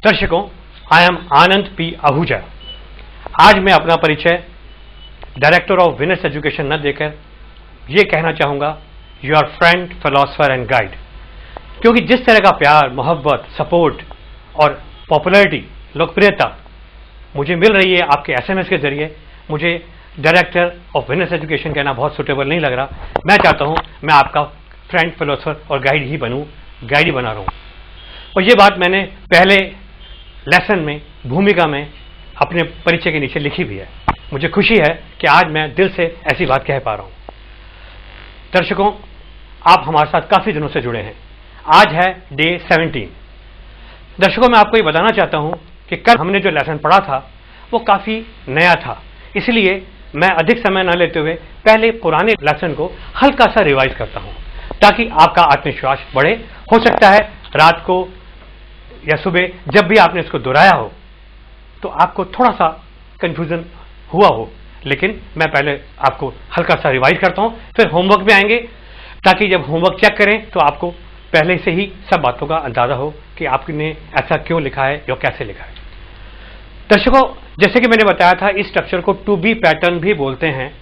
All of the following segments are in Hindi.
दर्शकों, I am Anand P Ahuja. आज मैं अपना परिचय डायरेक्टर ऑफ विनर्स एजुकेशन न देकर यह कहना चाहूंगा, your friend, philosopher and guide. क्योंकि जिस तरह का प्यार, मोहब्बत, सपोर्ट और पॉपुलैरिटी, लोकप्रियता मुझे मिल रही है आपके एसएमएस के जरिए, मुझे डायरेक्टर ऑफ विनर्स एजुकेशन कहना बहुत सुटेबल नहीं लग रहा। मैं चाहता हूं मैं आपका फ्रेंड, फिलोसोफर और गाइड ही बनूं, गाइड ही बना रहा हूं। और ये बात मैंने पहले लेसन में, भूमिका में अपने परिचय के नीचे लिखी भी है। मुझे खुशी है कि आज मैं दिल से ऐसी बात कह पा रहा हूं। दर्शकों, आप हमारे साथ काफी दिनों से जुड़े हैं। आज है डे 17। दर्शकों, मैं आपको ये बताना चाहता हूं कि कल हमने जो लेसन पढ़ा था वो काफी नया था, इसलिए मैं अधिक समय न लेते हुए पहले पुराने लेसन को हल्का सा रिवाइज करता हूं ताकि आपका आत्मविश्वास बढ़े। हो सकता है रात को या सुबह जब भी आपने इसको दोहराया हो तो आपको थोड़ा सा कंफ्यूजन हुआ हो, लेकिन मैं पहले आपको हल्का सा रिवाइज करता हूं, फिर होमवर्क में आएंगे ताकि जब होमवर्क चेक करें तो आपको पहले से ही सब बातों का अंदाजा हो कि आपने ऐसा क्यों लिखा है या कैसे लिखा है। दर्शकों, जैसे कि मैंने बताया था, इस स्ट्रक्चर को टू बी पैटर्न भी बोलते हैं,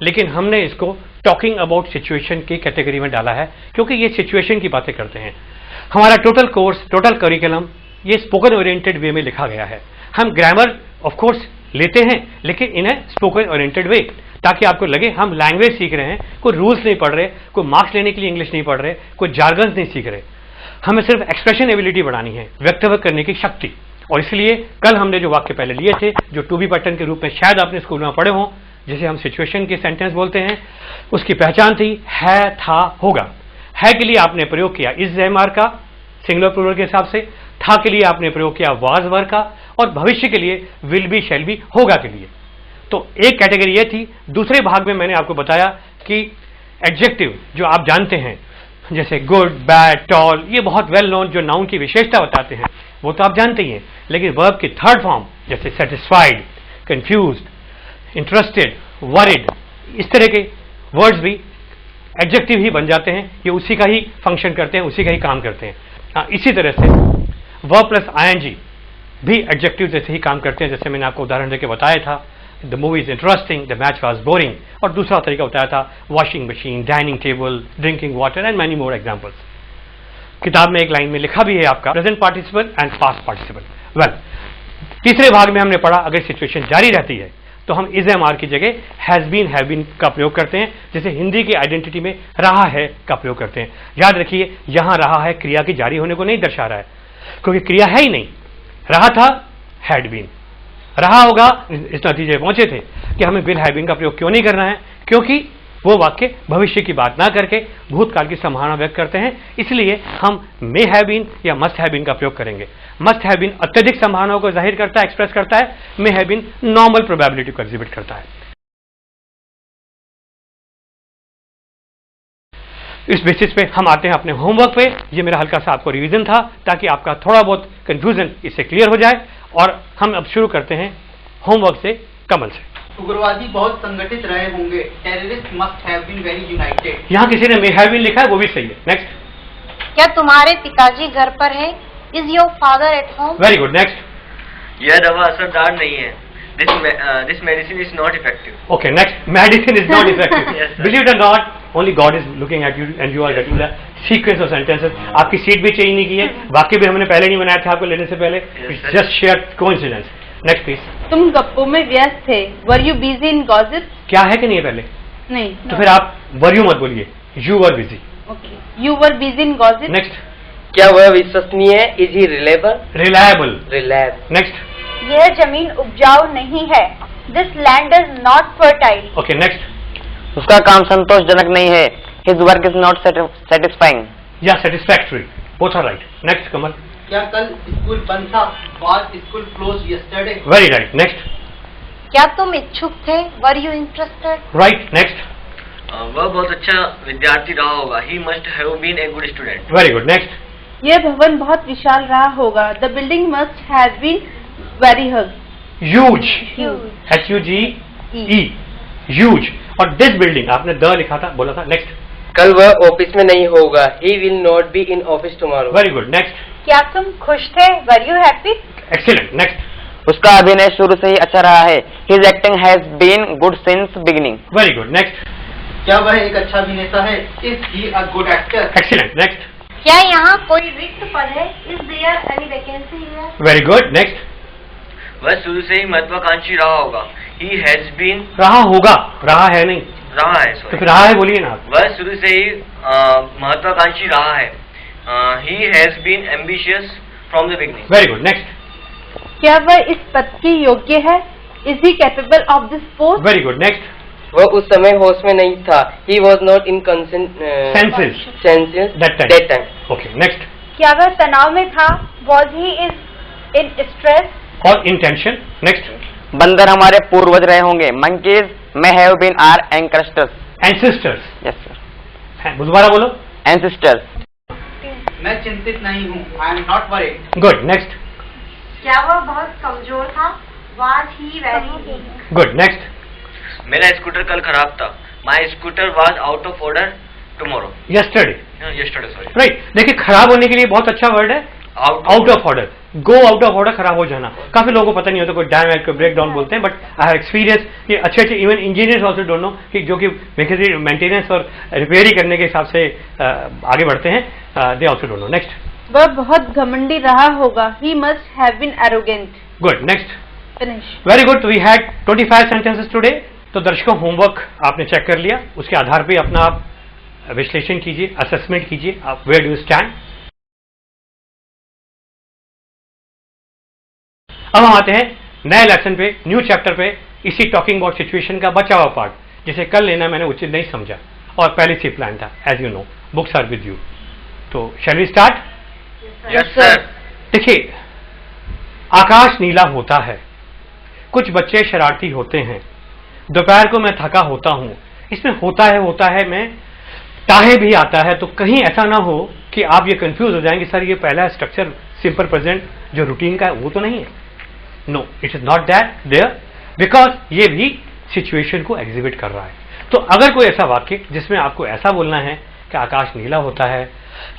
लेकिन हमने इसको टॉकिंग अबाउट सिचुएशन की कैटेगरी में डाला है क्योंकि ये सिचुएशन की बातें करते हैं। हमारा टोटल कोर्स, टोटल करिकुलम ये स्पोकन ओरिएंटेड वे में लिखा गया है। हम ग्रामर ऑफ कोर्स लेते हैं, लेकिन इन्हें स्पोकन ओरिएंटेड वे, ताकि आपको लगे हम लैंग्वेज सीख रहे हैं, कोई रूल्स नहीं पढ़ रहे, कोई मार्क्स लेने के लिए इंग्लिश नहीं पढ़ रहे, कोई जार्गन्स नहीं सीख रहे। हमें सिर्फ एक्सप्रेशन एबिलिटी बढ़ानी है, व्यक्तित्व करने की शक्ति। और इसलिए कल हमने जो वाक्य पहले लिए थे, जो टू बी पैटर्न के रूप में शायद आपने स्कूल में पढ़े हों, जिसे हम सिचुएशन के सेंटेंस बोलते हैं, उसकी पहचान थी है, था, होगा। है के लिए आपने प्रयोग किया इज एमआर का सिंगुलर प्लूरल के हिसाब से, था के लिए आपने प्रयोग किया वाज वर का, और भविष्य के लिए विल बी, शैल बी, होगा के लिए। तो एक कैटेगरी ये थी। दूसरे भाग में मैंने आपको बताया कि एडजेक्टिव जो आप जानते हैं, जैसे गुड, बैड, टॉल, ये बहुत वेल नोन जो नाउन की विशेषता बताते हैं वो तो आप जानते ही हैं, लेकिन वर्ब की थर्ड फॉर्म जैसे सेटिस्फाइड, कंफ्यूज्ड, इंटरेस्टेड, वरिड, इस तरह के वर्ड्स भी एडजेक्टिव ही बन जाते हैं। ये उसी का ही फंक्शन करते हैं, उसी का ही काम करते हैं। इसी तरह से वर्ब प्लस आईएनजी भी एडजेक्टिव जैसे ही काम करते हैं, जैसे मैंने आपको उदाहरण देके बताया था, the movie is interesting, the match was boring, और दूसरा तरीका बताया था washing machine, dining table, drinking water and many more examples. किताब में एक लाइन में लिखा भी है आपका present participle and past participle. Well, तीसरे भाग में हमने पढ़ा अगर सिचुएशन जारी रहती है तो हम इज एम आर की जगह हैज बीन, हैव बीन का प्रयोग करते हैं, जैसे हिंदी की आइडेंटिटी में रहा है का प्रयोग करते हैं। याद रखिए, यहां रहा है क्रिया की जारी होने को नहीं दर्शा रहा है, क्योंकि क्रिया है ही नहीं। रहा था, हैड बीन, रहा होगा, इस नतीजे पहुंचे थे कि हमें विल हैव बीन का प्रयोग क्यों नहीं करना है, क्योंकि वो वाक्य भविष्य की बात ना करके भूतकाल की संभावना व्यक्त करते हैं। इसलिए हम मे हैव बीन या मस्ट हैव बीन का प्रयोग करेंगे। मस्ट हैव बीन अत्यधिक संभावनाओं को जाहिर करता है, एक्सप्रेस करता है। May have been normal probability को एग्जिबिट करता है। इस बेसिस पे हम आते हैं अपने होमवर्क पे। ये मेरा हल्का सा आपको रिवीजन था ताकि आपका थोड़ा बहुत कंफ्यूजन इससे क्लियर हो जाए। और हम अब शुरू करते हैं होमवर्क से, कमल से। उग्रवादी बहुत संगठित रहे होंगे। Terrorist must have been very united. यहाँ किसी ने मे हैव बीन लिखा है, वो भी सही है। नेक्स्ट। क्या तुम्हारे पिताजी घर पर हैं? Is your father at home? Very good. Next. यह दवा असरदार नहीं है। This medicine is not effective. Okay, next. Medicine is not effective. Believe it or not, only God is looking at you and you are getting the sequence of sentences. आपकी सीट भी चेंज नहीं की है, वाक्य भी हमने पहले नहीं बनाया था आपको लेने से पहले। Just share coincidence. Next please. तुम गप्पों में व्यस्त थे। Were you busy in gossip? क्या है कि नहीं है पहले? नहीं। तो फिर आप वर यू मत बोलिए, you were busy. Okay, you were busy in gossip. Next. क्या वह विश्वसनीय है? Is he reliable? Reliable. Reliable. Next. यह जमीन उपजाऊ नहीं है। This land is not fertile. Okay, next. उसका काम संतोषजनक नहीं है। His work is not satisfying. या satisfactory, both are right. Next Kamal. क्या कल स्कूल बंद था? Was school closed yesterday? Very right. Next. क्या तुम इच्छुक थे? Were you interested? Right. Next. वह बहुत अच्छा विद्यार्थी रहा होगा. He must have been a good student. Very good. Next. यह भवन बहुत विशाल रहा होगा. The building must have been very hug. Huge. Huge. HUGE. Huge. और दिस बिल्डिंग आपने द लिखा था, बोला था. नेक्स्ट. कल वह ऑफिस में नहीं होगा. He will not be in office tomorrow. Very good. Next. क्या तुम खुश थे? Were you happy? Excellent. Next. उसका अभिनय शुरू से ही अच्छा रहा है. His acting has been good since beginning. Very good. Next. क्या वह एक अच्छा अभिनेता है? Is he a good actor? Excellent. Next. क्या यहाँ कोई रिक्त पद है? Is there any vacancy here? Very good. Next. वह शुरू से ही महत्वाकांक्षी रहा होगा. He has been रहा होगा, रहा है नहीं, रहा है. तो Sorry. फिर रहा है बोलिए ना आप. वह शुरू से ही महत्वाकांक्षी रहा है. He has been ambitious from the beginning. Very good. Next. क्या वह इस पद के योग्य है? Is he capable of this post? Very good. Next. वह उस समय होश में नहीं था. He was not in senses senses that that time. time. Okay. Next. क्या वह तनाव में था? Was he is in stress? और इंटेंशन. नेक्स्ट. बंदर हमारे पूर्वज रहे होंगे. Monkeys may have been our ancestors. Ancestors. Yes sir. दोबारा बोलो. Ancestors. मैं चिंतित नहीं हूँ. I am not worried. Good. Next. क्या वह बहुत कमजोर था? Was he very weak? Good. Next. मेरा स्कूटर कल खराब था. My scooter was out of order tomorrow. Yesterday. Yesterday, sorry. Right. देखिए, खराब होने के लिए बहुत अच्छा वर्ड है out of order. Go out of order, खराब हो जाना. काफी लोगों को पता नहीं होता, कोई डैमेज, कोई ब्रेक डाउन बोलते हैं, बट आई हैव एक्सपीरियंस. ये अच्छे अच्छे even engineers also don't know कि जो कि मेंटेनेंस और रिपेयर ही करने के हिसाब से आगे बढ़ते हैं. They also don't know. Next. वह बहुत घमंडी रहा होगा. He must have been arrogant. Good. Next. Finish. Very good. We had 25 sentences today. तो दर्शकों, होमवर्क आपने चेक कर लिया. उसके आधार पे अपना आप विश्लेषण कीजिए, असेसमेंट कीजिए. आप वेयर डू यू स्टैंड. अब हम आते हैं नए लेसन पे, न्यू चैप्टर पे, इसी टॉकिंग अबाउट सिचुएशन का बचा हुआ पार्ट, जिसे कल लेना मैंने उचित नहीं समझा और पहले से प्लान था. As you know, books are with you. तो shall we start. Yes, sir. देखिए, आकाश नीला होता है, कुछ बच्चे शरारती होते हैं, दोपहर को मैं थका होता हूं. इसमें होता है में चाहे भी आता है, तो कहीं ऐसा ना हो कि आप ये कंफ्यूज हो जाएंगे, सर ये पहला स्ट्रक्चर सिंपल प्रेजेंट जो रूटीन का है वो तो नहीं है. No, it is not that there, because ये भी सिचुएशन को एग्जिबिट कर रहा है. तो अगर कोई ऐसा वाक्य जिसमें आपको ऐसा बोलना है कि आकाश नीला होता है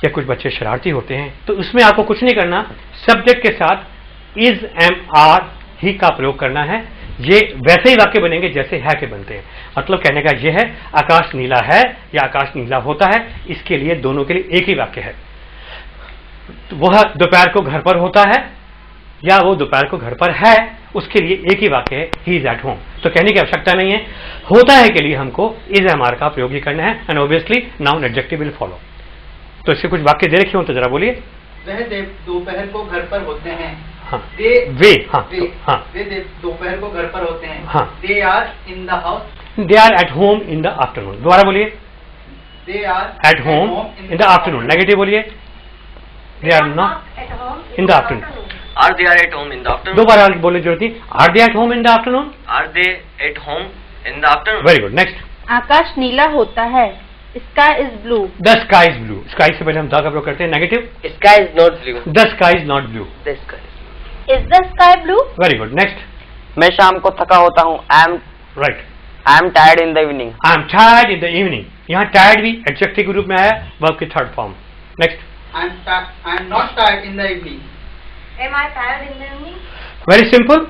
या कुछ बच्चे शरारती होते हैं, तो उसमें आपको कुछ नहीं करना, सब्जेक्ट के साथ इज, एम, आर, ही का प्रयोग करना है. ये वैसे ही वाक्य बनेंगे जैसे है के बनते हैं. मतलब कहने का यह है, आकाश नीला है या आकाश नीला होता है, इसके लिए दोनों के लिए एक ही वाक्य है. तो वह दोपहर को घर पर होता है या वो दोपहर को घर पर है, उसके लिए एक ही वाक्य है, ही इज एट होम. तो कहने की आवश्यकता नहीं है. होता है के लिए हमको इज, एम, आर का प्रयोग ही करना है. And obviously noun adjective will follow. तो इसके कुछ वाक्य दे रखे हो तो जरा बोलिए. वह दोपहर को घर पर होते हैं. हाँ. वे हाँ. दोपहर को घर पर होते हैं. हाँ. They are in the house. They are at home in the afternoon. दोबारा बोलिए. They are at home in the afternoon. Negative बोलिए. They are not at home in the afternoon. Are they at home in the afternoon? दोबारा बोलने की जरूरत नहीं. Are they at home in the afternoon. Are they at home in the afternoon? Very good. Next. आकाश नीला होता है. Sky is blue. The sky is blue. Sky से पहले हम द का प्रयोग करते हैं. Negative. Sky is not blue. The sky is not blue. The sky. Is the sky blue? Very good. Next. मैं शाम को थका होता हूँ. Right. I am tired in the evening. I am tired in the evening. यहाँ टायर्ड भी एडजेक्टिव के रूप में आया, वर्ब की third form. Next. I am not tired in the evening. Am I tired in the evening? Very simple.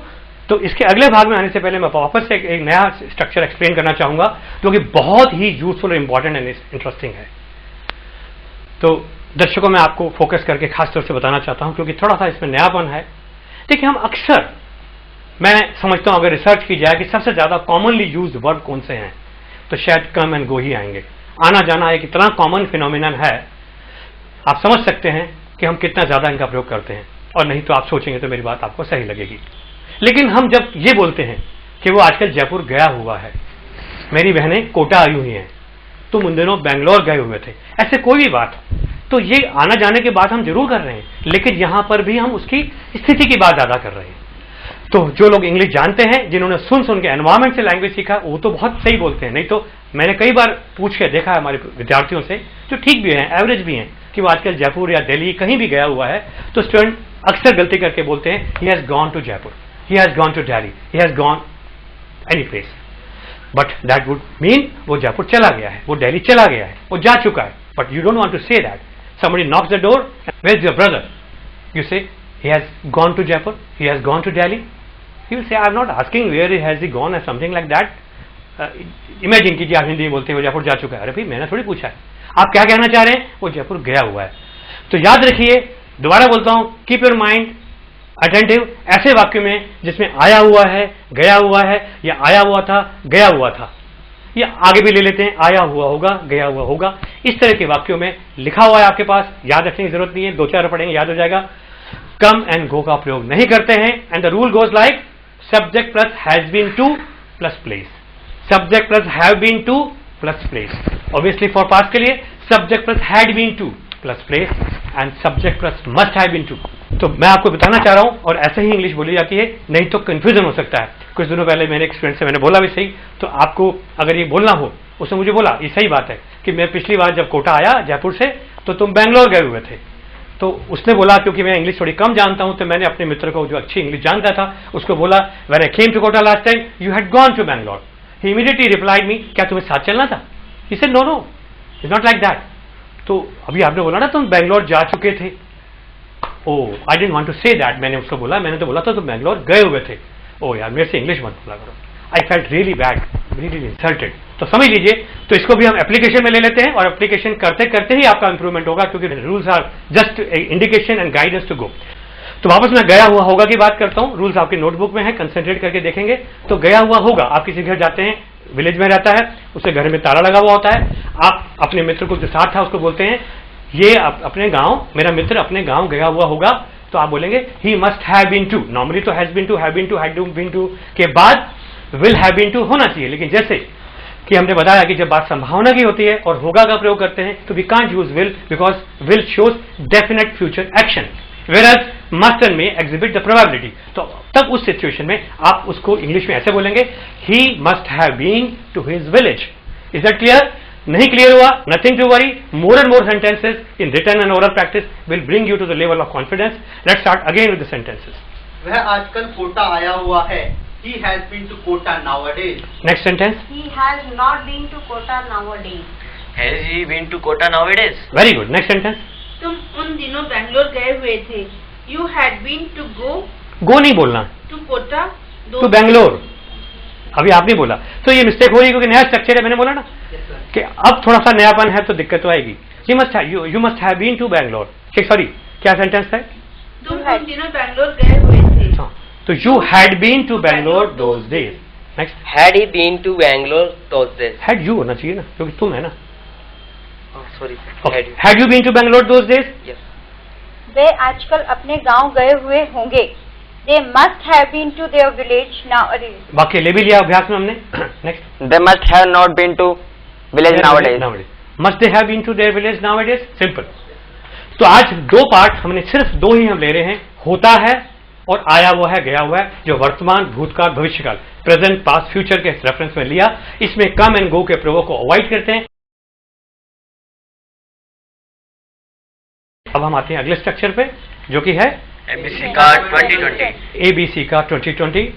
तो इसके अगले भाग में आने से पहले मैं वापस से एक नया स्ट्रक्चर एक्सप्लेन करना चाहूंगा जो कि बहुत ही यूजफुल और इंपॉर्टेंट एंड इंटरेस्टिंग है. तो दर्शकों, मैं आपको फोकस करके खास तौर से बताना चाहता हूं क्योंकि थोड़ा सा इसमें नयापन है. देखिए, हम अक्सर, मैं समझता हूं अगर रिसर्च की जाए कि सबसे ज्यादा कॉमनली यूज्ड वर्ब कौन से हैं, तो शायद कम एंड गो ही आएंगे. आना जाना एक इतना कॉमन फिनोमिनन है, आप समझ सकते हैं कि हम कितना ज्यादा इनका प्रयोग करते हैं. और नहीं तो आप सोचेंगे तो मेरी बात आपको सही लगेगी. लेकिन हम जब ये बोलते हैं कि वो आजकल जयपुर गया हुआ है, मेरी बहनें कोटा आई हुई हैं, तुम उन दिनों बेंगलोर गए हुए थे, ऐसे कोई भी बात, तो ये आना जाने की बात हम जरूर कर रहे हैं, लेकिन यहां पर भी हम उसकी स्थिति की बात ज्यादा कर रहे हैं। तो जो लोग इंग्लिश जानते हैं, जिन्होंने सुन के एनवायरमेंट से लैंग्वेज सीखा, वो तो बहुत सही बोलते हैं। नहीं तो मैंने कई बार पूछ के देखा है हमारे विद्यार्थियों से, जो ठीक भी हैं, एवरेज भी हैं, कि वो आजकल जयपुर या दिल्ली कहीं भी गया हुआ है, तो स्टूडेंट अक्सर गलती करके बोलते हैं he has gone to Jaipur, he has gone to Delhi, he has gone any place, but that would mean वो जयपुर चला गया है, वो दिल्ली चला गया है, वो जा चुका है। But you don't want to say that. Somebody knocks the door, where's your brother? You say, he has gone to Jaipur, he has gone to Delhi. He will say, I'm not asking where has he gone or something like that. Imagine कीजिए आप हिंदी में बोलते हैं वो जयपुर जा चुका है। अरे भाई मैंने थोड़ी पूछा है, आप क्या कहना चाह रहे हैं? वो जयपुर गया हुआ है। तो याद रखिए, दोबारा बोलता हूं, कीप योर माइंड अटेंटिव ऐसे वाक्य में जिसमें आया हुआ है, गया हुआ है, या आया हुआ था, गया हुआ था, या आगे भी ले लेते हैं, आया हुआ होगा, गया हुआ होगा। इस तरह के वाक्यों में लिखा हुआ है आपके पास, याद रखने की जरूरत नहीं है, 2-4 पढ़ेंगे याद हो जाएगा। कम एंड गो का प्रयोग नहीं करते हैं। And the rule goes like subject plus has been to plus place, subject plus have been to plus place. Obviously for past के लिए subject plus had been to plus place and subject plus must have been to. तो मैं आपको बताना चाह रहा हूं, और ऐसे ही इंग्लिश बोली जाती है, नहीं तो कंफ्यूजन हो सकता है। कुछ दिनों पहले मैंने एक स्टूडेंट से मैंने बोला भी सही, तो आपको अगर ये बोलना हो, उसने मुझे बोला ये सही बात है कि मैं पिछली बार जब कोटा आया जयपुर से, तो तुम बेंगलोर गए हुए थे। तो उसने बोला क्योंकि मैं इंग्लिश थोड़ी कम जानता हूं, तो मैंने अपने मित्र को जो अच्छी इंग्लिश जानता था उसको बोला, when I came to Kota last time you had gone to Bangalore. He immediately replied me, क्या तुम्हें साथ चलना था? He said no no, it's not like that. तो अभी आपने बोला ना तुम बैंगलोर जा चुके थे। Oh, I didn't want to say that. मैंने उसको बोला, मैंने तो बोला था तुम बैंगलोर गए हुए थे। ओह यार, मेरे से इंग्लिश मत बोला करो। I felt really bad, really insulted. तो समझ लीजिए, तो इसको भी हम एप्लीकेशन में ले लेते हैं, और एप्लीकेशन करते करते ही आपका इंप्रूवमेंट होगा, क्योंकि rules are just indication and guidance to go. तो वापस मैं गया हुआ होगा की बात करता हूं। रूल्स आपकी नोटबुक में है, कंसेंट्रेट करके देखेंगे। तो गया हुआ होगा, आप किसी घर जाते हैं, विलेज में रहता है, उसके घर में ताला लगा हुआ होता है, आप अपने मित्र को जो साथ था उसको बोलते हैं ये अपने गांव, मेरा मित्र अपने गांव गया हुआ होगा। तो आप बोलेंगे he must have been to. Normally तो has been to, have been to, had been to के बाद विल हैव बीन टू होना चाहिए, लेकिन जैसे कि हमने बताया कि जब बात संभावना की होती है और होगा का प्रयोग करते हैं, तो we can't use will, because will shows definite future action, whereas must and may exhibit the probability। तो तब उस सिचुएशन में आप उसको इंग्लिश में ऐसे बोलेंगे, he must have been to his village। Is that clear? नहीं क्लियर हुआ, nothing to worry, more and more sentences in written and oral practice will bring you to the level of confidence। Let's start again with the sentences। वह आजकल कोटा आया हुआ है। He has been to Kota nowadays। Next sentence। He has not been to Kota nowadays। Has he been to Kota nowadays? Very good। Next sentence। तुम उन दिनों बैंगलोर गए हुए थे। You had been to go नहीं बोलना, to Kota to बैंगलोर। अभी आप नहीं बोला, तो ये मिस्टेक हो रही है, क्योंकि नया स्ट्रक्चर है। मैंने बोला ना कि अब थोड़ा सा नयापन है तो दिक्कत तो आएगी। You must have been to Bangalore. Sorry, क्या सेंटेंस है? तुम उन दिनों बैंगलोर गए हुए थे। तो you had been to Bangalore those days. Next, Had he been to Bangalore those days? Had you होना चाहिए ना, क्योंकि तुम है ना। Oh, sorry. Had you been to Bangalore those days. Yes. वे आजकल अपने गांव गए हुए होंगे। They must have been to their village nowadays। वाक्य ले भी लिया अभ्यास में हमने। Next, They must have not been to village nowadays। Must they have been to their village nowadays. Simple. तो आज दो पार्ट हमने, सिर्फ दो ही हम ले रहे हैं, होता है और आया हुआ है, गया हुआ है, जो वर्तमान, भूतकाल, भविष्यकाल, प्रेजेंट, पास्ट, फ्यूचर के रेफरेंस में लिया। इसमें कम एंड गो के प्रयोग को अवॉइड करते हैं। अब हम आते हैं अगले स्ट्रक्चर पे, जो कि है ABC का 2020। ABC का 2020।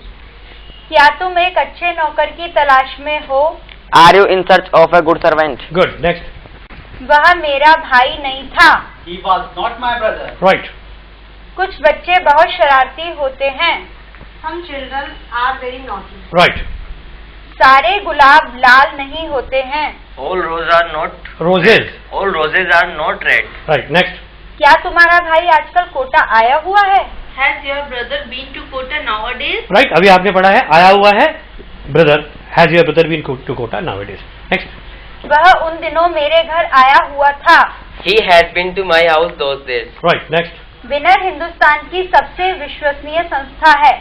क्या तुम एक अच्छे नौकर की तलाश में हो? Are you in search of a good servant? Good. Next, वह मेरा भाई नहीं था। He was not my brother। Right. कुछ बच्चे बहुत शरारती होते हैं। Some children are very naughty। Right. सारे गुलाब लाल नहीं होते हैं। All roses are not roses. all roses are not red। Right. Next, क्या तुम्हारा भाई आजकल कोटा आया हुआ है? Has your brother been to Kota nowadays? Right. अभी आपने पढ़ा है, आया हुआ है, brother, has your brother been to Kota nowadays. Next, वह उन दिनों मेरे घर आया हुआ था। He had been to my house those days। Right. Next, Winner Hindustan की सबसे विश्वसनीय संस्था है।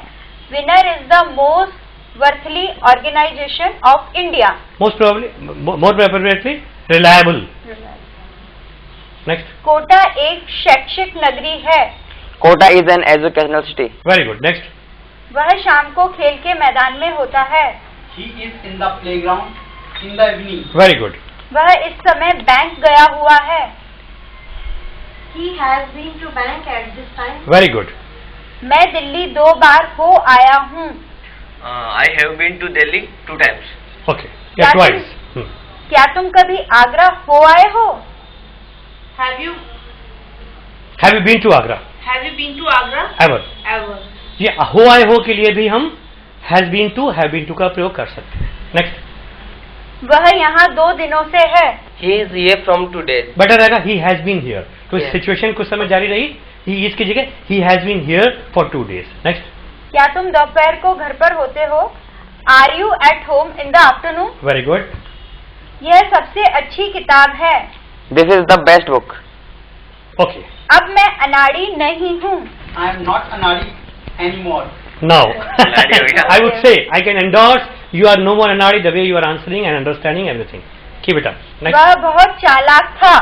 Winner is the most worthly organisation of India. Most probably, more appropriately, reliable. Next. Kota एक शैक्षिक नगरी है. Kota is an educational city. Very good. Next. वह शाम को खेल के मैदान में होता है. He is in the playground in the evening. Very good. वह इस समय बैंक गया हुआ है. He has been to bank at this time. Very good. मैं दिल्ली 2 बार हो आया हूँ. I have been to Delhi 2 times. Okay. या ट्वाइस. क्या तुम कभी आगरा हो आए हो? Have you been to Agra? been to Agra? Ever. Ever. ये हो आए हो के लिए भी हम हैव बीन टू का प्रयोग कर सकते हैं. नेक्स्ट. वह यहाँ 2 दिनों से है. He is here from 2 days. Better रहेगा ही हैज बीन हियर. तो Yeah. सिचुएशन कुछ समय जारी रही. ही इज की जगह he has been here for 2 days. Next. क्या तुम दोपहर को घर पर होते हो? Are you at home in the afternoon? Very good. यह सबसे अच्छी किताब है. This is the best book. Okay. अब मैं अनाड़ी नहीं हूँ. I am not anari anymore. Now, Anadi ho gaya. I would say I can endorse you are no more anadi the way you are answering and understanding everything. Keep it up. Next. वह बहुत चालाक था.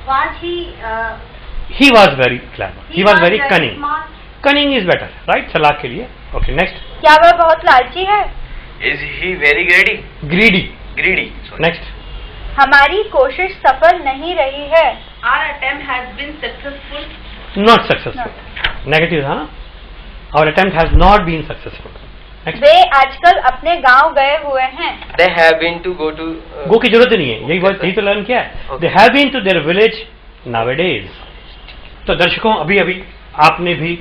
Was he? He was very clever. He was very cunning. Smart. Cunning is better, right? चालाक के लिए. Okay. Next. क्या वह बहुत लालची है? Is he very greedy? Greedy. Greedy. Sorry. Next. हमारी कोशिश सफल नहीं रही है. Our attempt has been successful. Not successful. Negative था ना? Our attempt has not been successful. Next. वे आजकल अपने गांव गए हुए हैं. They have been to go to. गो की जरूरत नहीं है. यही तो लर्न किया है. Okay. They have been to their village nowadays. तो दर्शकों अभी अभी आपने भी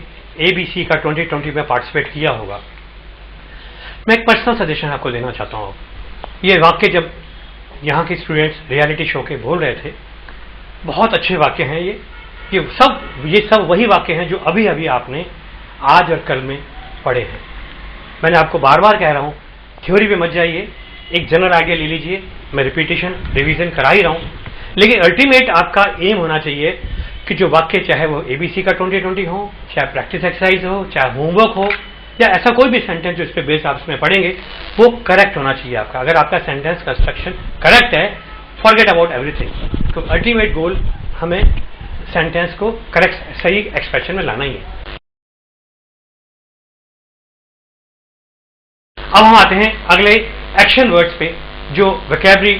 ABC का 2020 में पार्टिसिपेट किया होगा. मैं एक पर्सनल सजेशन आपको देना चाहता हूँ. ये वाक्य जब यहाँ के स्टूडेंट्स रियलिटी शो के बोल रहे थे, बहुत अच्छे वाक्य हैं ये सब वही वाक्य हैं जो अभी अभी आपने आज और कल में पढ़े हैं. मैंने आपको बार बार कह रहा हूँ, थ्योरी पे मत जाइए, एक जनरल आइडिया ले लीजिए. मैं रिपीटेशन रिवीजन करा ही रहा हूँ, लेकिन अल्टीमेट आपका एम होना चाहिए कि जो वाक्य, चाहे वो ABC का 2020 हो, चाहे प्रैक्टिस एक्सरसाइज हो, चाहे होमवर्क हो, या ऐसा कोई भी सेंटेंस जो इस पे बेस आप इसमें पढ़ेंगे, वो करेक्ट होना चाहिए आपका. अगर आपका सेंटेंस कंस्ट्रक्शन करेक्ट है, फॉरगेट अबाउट एवरीथिंग. तो अल्टीमेट गोल हमें सेंटेंस को करेक्ट सही एक्सप्रेशन में लाना ही है. अब हम आते हैं अगले एक्शन वर्ड्स पे जो वोकैबुलरी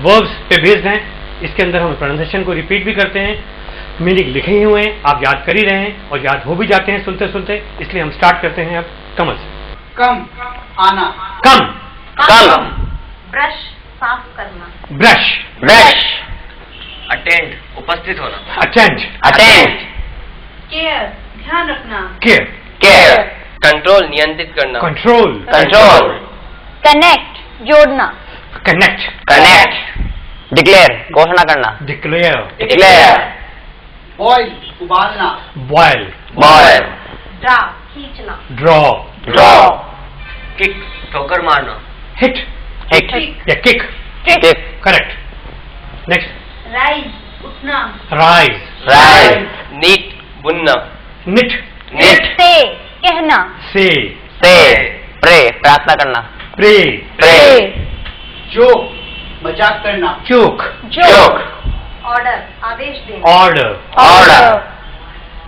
वर्ब्स पे बेस्ड हैं. इसके अंदर हम प्रोनाउंसिएशन को रिपीट भी करते हैं, मीनिंग लिखे ही हुए हैं, आप याद कर ही रहे हैं और याद हो भी जाते हैं सुनते सुनते. इसलिए हम स्टार्ट करते हैं अब कमल से. Come. आना. कम. Come. Brush. साफ करना. ब्रश. Brush. Attend. उपस्थित होना. अटेंड. Attend. Care. ध्यान रखना. केयर. Care. Control. नियंत्रित करना. कंट्रोल. Control. कनेक्ट जोड़ना. कनेक्ट. Connect. Declare. घोषणा करना. डिक्लेयर. Declare. Boil. उबालना. बॉयल. Boil. Draw. खींचना. ड्रॉ. Draw. Kick. ठोकर मारना. Hit Hit. या kick. Kick. Correct. Next. Rise. उठना. राइज. Rise. Knit. बुनना. निट. Knit. से कहना. से. Say. Pray. प्रार्थना करना. प्रे. Pray. Joke. मजाक करना. चूक. Joke. Order. आदेश देना. ऑर्डर. Order.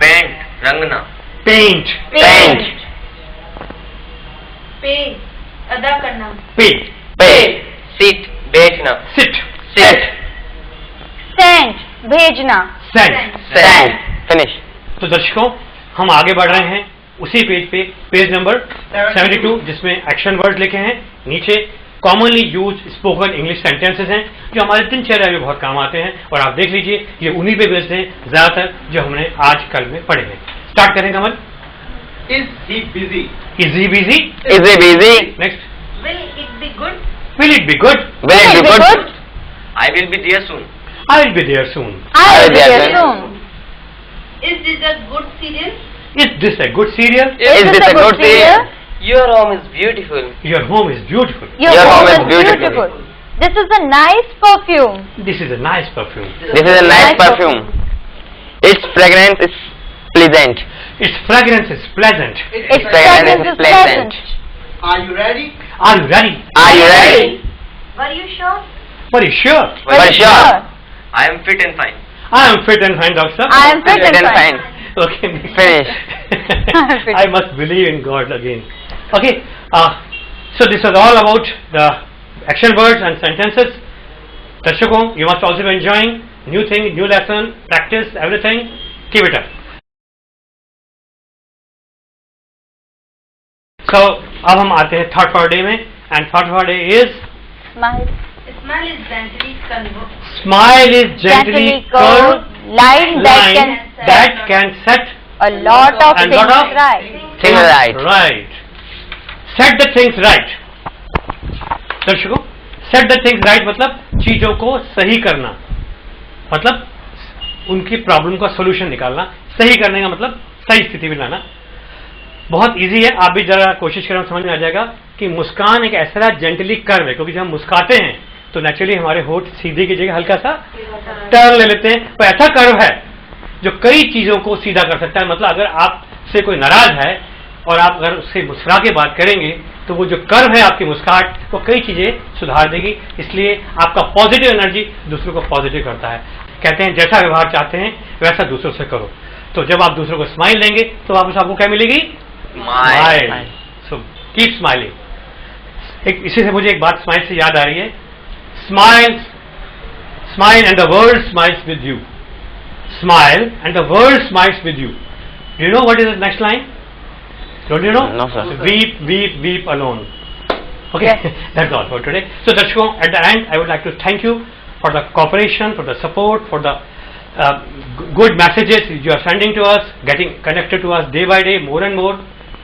Paint. रंगना. पेंट. Paint. Pay. अदा करना. पे. Pay. Sit. बैठना. सिट. Sit. सेंड भेजना. सेंड. Send. Finish. तो दर्शकों हम आगे बढ़ रहे हैं उसी पेज पे, पेज नंबर 72, जिसमें एक्शन वर्ड लिखे हैं. नीचे commonly use spoken English sentences हैं जो हमारे दिनचर्या में बहुत काम आते हैं, और आप देख लीजिए ये उन्हीं पे बेस्ड हैं ज्यादातर जो हमने आज कल में पढ़े हैं. स्टार्ट करें Kamal. Is he busy? Is he busy. Is he busy? Next. Will it be good? Will it be good. Will it be good? I will be there soon. I will be there soon. I will be will there soon. Is this a good serial? Is this a good serial? Is this a good serial? Your home is beautiful. Your home is beautiful. Your home is beautiful. beautiful. This is a nice perfume. This is a nice perfume. This is a nice perfume. Its fragrance is pleasant. It's fragrance is pleasant. Its fragrance fragrance is is pleasant. pleasant. Are you ready? Are you ready? Are you ready? Were you sure? For sure. For sure. I am fit and fine. I am fit and fine, doctor. I am fit and fine. Okay. Finish. I must believe in God again. Okay. So this was all about the action words and sentences. Darshakon, you must also be enjoying new thing, new lesson, practice, everything. Keep it up. So अब हम आते हैं thought for a day में, and thought for a day is Smile. Smile is gently curved. smile is gently curved Line that can set a lot of and things lot of right. Things right. Right. Set the things right. दर्शकों, set the things right मतलब चीजों को सही करना, मतलब उनकी प्रॉब्लम का सॉल्यूशन निकालना, सही करने का मतलब सही स्थिति में लाना। बहुत इजी है, आप भी जरा कोशिश करें समझ में आ जाएगा कि मुस्कान एक ऐसा जेंटली कर्व है, क्योंकि जब हम मुस्काते हैं तो नेचुरली हमारे होठ सीधे की जगह हल्का सा टर्न ले लेते हैं, तो ऐसा कर्व है जो कई चीजों को सीधा कर सकता है। मतलब अगर आपसे कोई नाराज है और आप अगर उससे मुस्कुरा के बात करेंगे तो वो जो कर्व है आपकी मुस्कुराहट वो कई चीजें सुधार देगी। इसलिए आपका पॉजिटिव एनर्जी दूसरों को पॉजिटिव करता है। कहते हैं जैसा व्यवहार चाहते हैं वैसा दूसरों से करो। तो जब आप दूसरों को स्माइल देंगे तो वापस आपको क्या मिलेगी? स्माइल। So keep smiling. इसी से मुझे एक बात स्माइल से याद आ रही है। Smile, smile and the world smiles with you. Smile and the world smiles with you. Do you know what is the next line? Don't you know? No, sir. Weep, weep, weep alone. Okay, that's all for today. So, Darshakon, at the end, I would like to thank you for the cooperation, for the support, for the good messages you are sending to us, getting connected to us day by day, more and more.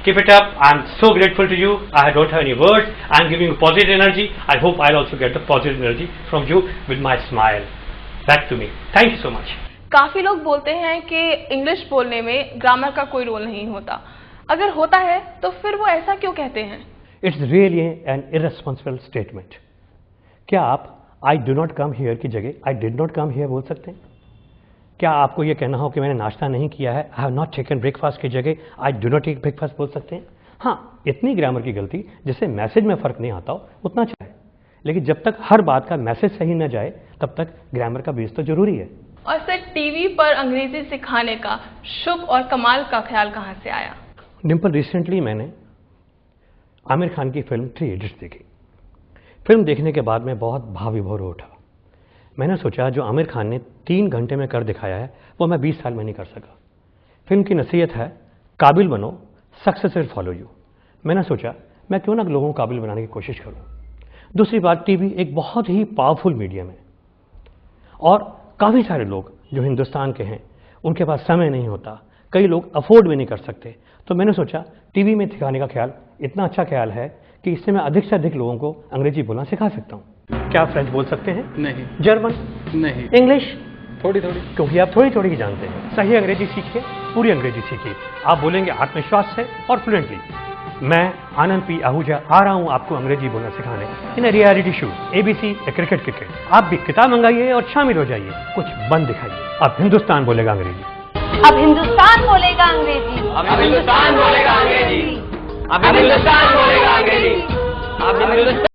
Keep it up. I am so grateful to you. I don't have any words. I am giving you positive energy. I hope I'll also get the positive energy from you with my smile back to me. Thank you so much. काफी लोग बोलते हैं कि इंग्लिश बोलने में ग्रामर का कोई रोल नहीं होता। अगर होता है तो फिर वो ऐसा क्यों कहते हैं? It's really an irresponsible statement. क्या आप I do not come here की जगह I did not come here बोल सकते हैं? क्या आपको ये कहना हो कि मैंने नाश्ता नहीं किया है, I have not taken breakfast की जगह I do not take breakfast बोल सकते हैं? हाँ, इतनी ग्रामर की गलती जिससे मैसेज में फर्क नहीं आता हो उतना अच्छा है, लेकिन जब तक हर बात का मैसेज सही न जाए तब तक ग्रामर का बेस तो जरूरी है। और सर, टीवी पर अंग्रेजी सिखाने का शुभ और कमाल का ख्याल कहाँ से आया? डिम्पल, रिसेंटली मैंने आमिर खान की फिल्म 3 इडियट्स देखी। फिल्म देखने के बाद मैं बहुत भाव विभोर हो उठा। मैंने सोचा जो आमिर खान ने 3 घंटे में कर दिखाया है वो मैं 20 साल में नहीं कर सका। फिल्म की नसीहत है काबिल बनो, सक्सेस विल फॉलो यू। मैंने सोचा मैं क्यों ना लोगों को काबिल बनाने की कोशिश करूं। दूसरी बात, टीवी एक बहुत ही पावरफुल मीडियम है और काफ़ी सारे लोग जो हिंदुस्तान के हैं उनके पास समय नहीं होता, कई लोग अफोर्ड भी नहीं कर सकते। तो मैंने सोचा टीवी में सिखाने का ख्याल इतना अच्छा ख्याल है कि इससे मैं अधिक से अधिक लोगों को अंग्रेजी बोलना सिखा सकता हूँ। क्या आप फ्रेंच बोल सकते हैं? नहीं। जर्मन? नहीं। इंग्लिश? थोड़ी थोड़ी। क्योंकि आप थोड़ी थोड़ी ही जानते हैं। सही अंग्रेजी सीखिए, पूरी अंग्रेजी सीखिए, आप बोलेंगे आत्मविश्वास से और फ्लुएंटली। मैं आनंद पी आहूजा आ रहा हूँ आपको अंग्रेजी बोलना सिखाने in a reality show ABC cricket. आप भी किताब मंगाइए और शामिल हो जाइए, कुछ बन दिखाइए। अब हिंदुस्तान बोलेगा अंग्रेजी। अब हिंदुस्तान बोलेगा अंग्रेजी। अब हिंदुस्तान बोलेगा अंग्रेजी। अब हिंदुस्तान बोलेगा अंग्रेजी। अब हिंदुस्तान